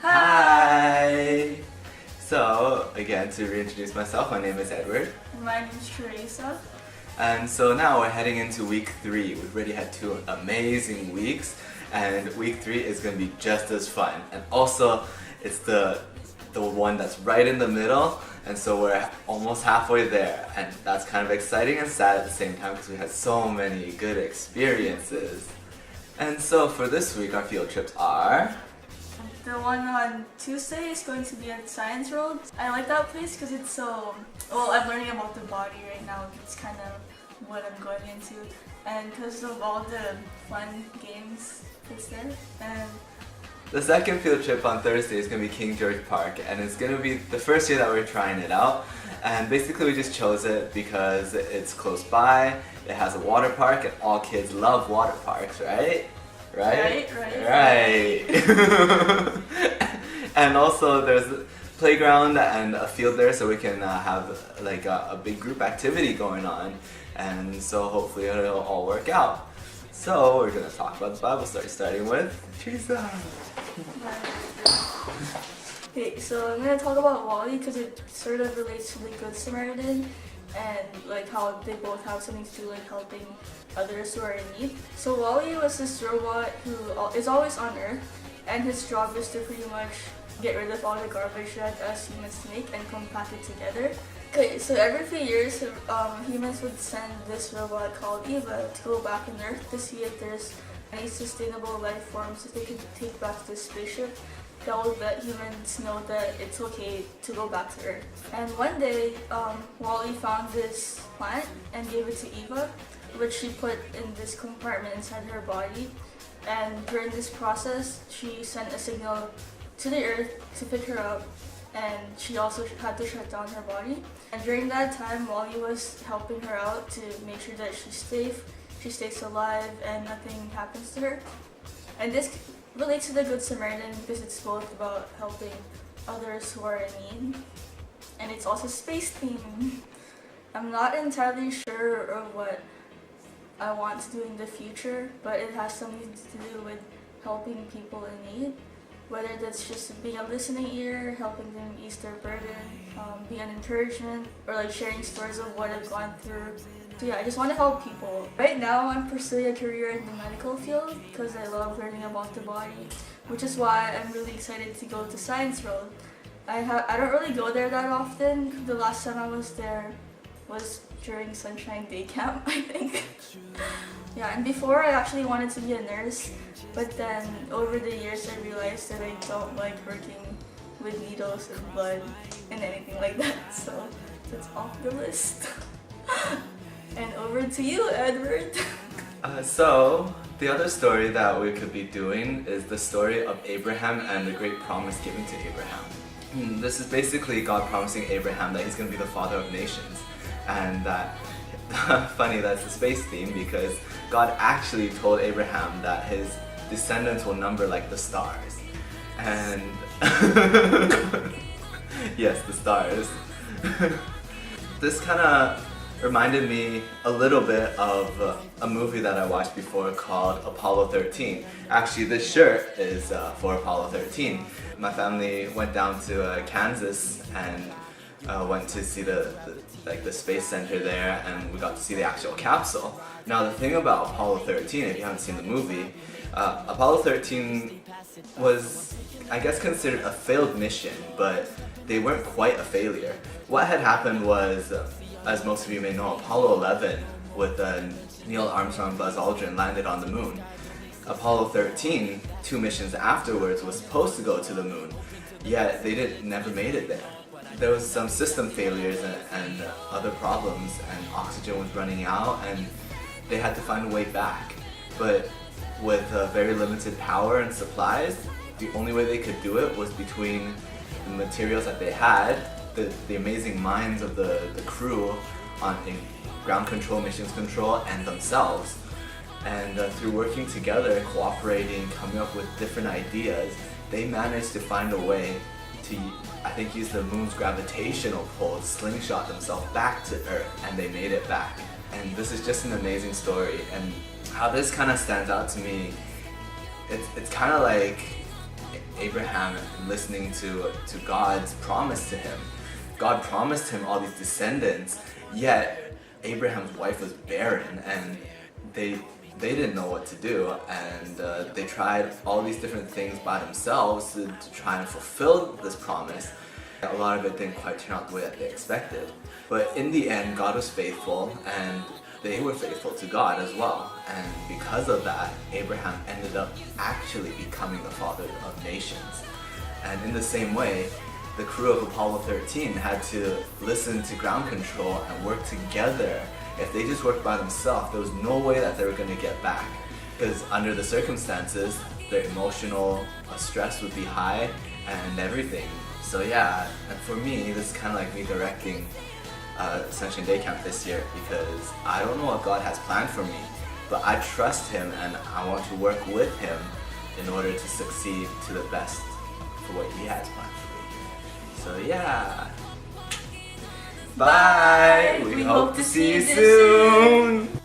Hi! So, again, to reintroduce myself, my name is Edward. My name is Teresa. And so now we're heading into week 3. We've already had 2 amazing weeks, and week 3 is going to be just as fun. And also, it's the one that's right in the middle, and so we're almost halfway there. And that's kind of exciting and sad at the same time because we had so many good experiences. And so for this week, our field trips are... The one on Tuesday is going to be at Science World. I like that place because it's so... Well, I'm learning about the body right now. It's kind of what I'm going into. And because of all the fun games it's there. And the second field trip on Thursday is going to be King George Park, and it's going to be the first year that we're trying it out. And basically we just chose it because it's close by, it has a water park, and all kids love water parks, right? Right. And also there's a playground and a field there, so we can have like a big group activity going on. And so hopefully it'll all work out. So we're going to talk about the Bible story, starting with Teresa. Okay, so I'm going to talk about Wally because it sort of relates to the Good Samaritan and like how they both have something to do with helping others who are in need. So Wally was this robot who is always on Earth, and his job is to pretty much get rid of all the garbage that us humans make and compact it together. Okay, so every few years, humans would send this robot called Eva to go back on Earth to see if there's any sustainable life forms that they could take back to the spaceship that would let humans know that it's okay to go back to Earth. And one day, Wally found this plant and gave it to Eva, which she put in this compartment inside her body. And during this process, she sent a signal to the Earth to pick her up, and she also had to shut down her body. And during that time, Wally was helping her out to make sure that she's safe, she stays alive, and nothing happens to her. And this relates to the Good Samaritan because it's both about helping others who are in need, and it's also space themed. I'm not entirely sure of what I want to do in the future, but it has something to do with helping people in need. Whether that's just being a listening ear, helping them ease their burden, being an encouragement, or like sharing stories of what I've gone through. So yeah, I just want to help people. Right now I'm pursuing a career in the medical field because I love learning about the body, which is why I'm really excited to go to Science World. I don't really go there that often. The last time I was there was during Sonshine day camp, I think. Yeah, and before I actually wanted to be a nurse, but then over the years I realized that I don't like working with needles and blood and anything like that, so that's off the list. And over to you, Edward. So, the other story that we could be doing is the story of Abraham and the great promise given to Abraham. This is basically God promising Abraham that he's going to be the father of nations. And that, funny, that's the space theme because God actually told Abraham that his descendants will number like the stars. And yes, the stars. This kind of reminded me a little bit of a movie that I watched before called Apollo 13. Actually, this shirt is for Apollo 13. My family went down to Kansas and went to see the space center there, and we got to see the actual capsule. Now the thing about Apollo 13, if you haven't seen the movie, Apollo 13 was, I guess, considered a failed mission, but they weren't quite a failure. What had happened was, as most of you may know, Apollo 11 with Neil Armstrong and Buzz Aldrin landed on the moon. Apollo 13, 2 missions afterwards, was supposed to go to the moon, yet they never made it there. There was some system failures and other problems, and oxygen was running out, and they had to find a way back. But with very limited power and supplies, the only way they could do it was between the materials that they had, the amazing minds of the crew in ground control, missions control, and themselves. And through working together, cooperating, coming up with different ideas, they managed to find a way to, I think, use the moon's gravitational pull to slingshot themselves back to Earth, and they made it back. And this is just an amazing story, and how this kind of stands out to me, it's kind of like Abraham listening to God's promise to him. God promised him all these descendants, yet Abraham's wife was barren, and they didn't know what to do, and they tried all these different things by themselves to try and fulfill this promise. A lot of it didn't quite turn out the way that they expected. But in the end, God was faithful, and they were faithful to God as well. And because of that, Abraham ended up actually becoming the father of nations. And in the same way, the crew of Apollo 13 had to listen to ground control and work together. If they just worked by themselves, there was no way that they were going to get back. Because under the circumstances, their emotional stress would be high and everything. So yeah, and for me, this is kind of like me directing Sonshine Day Camp this year, because I don't know what God has planned for me, but I trust Him and I want to work with Him in order to succeed to the best for what He has planned for me. So yeah. Bye! We hope to see you soon!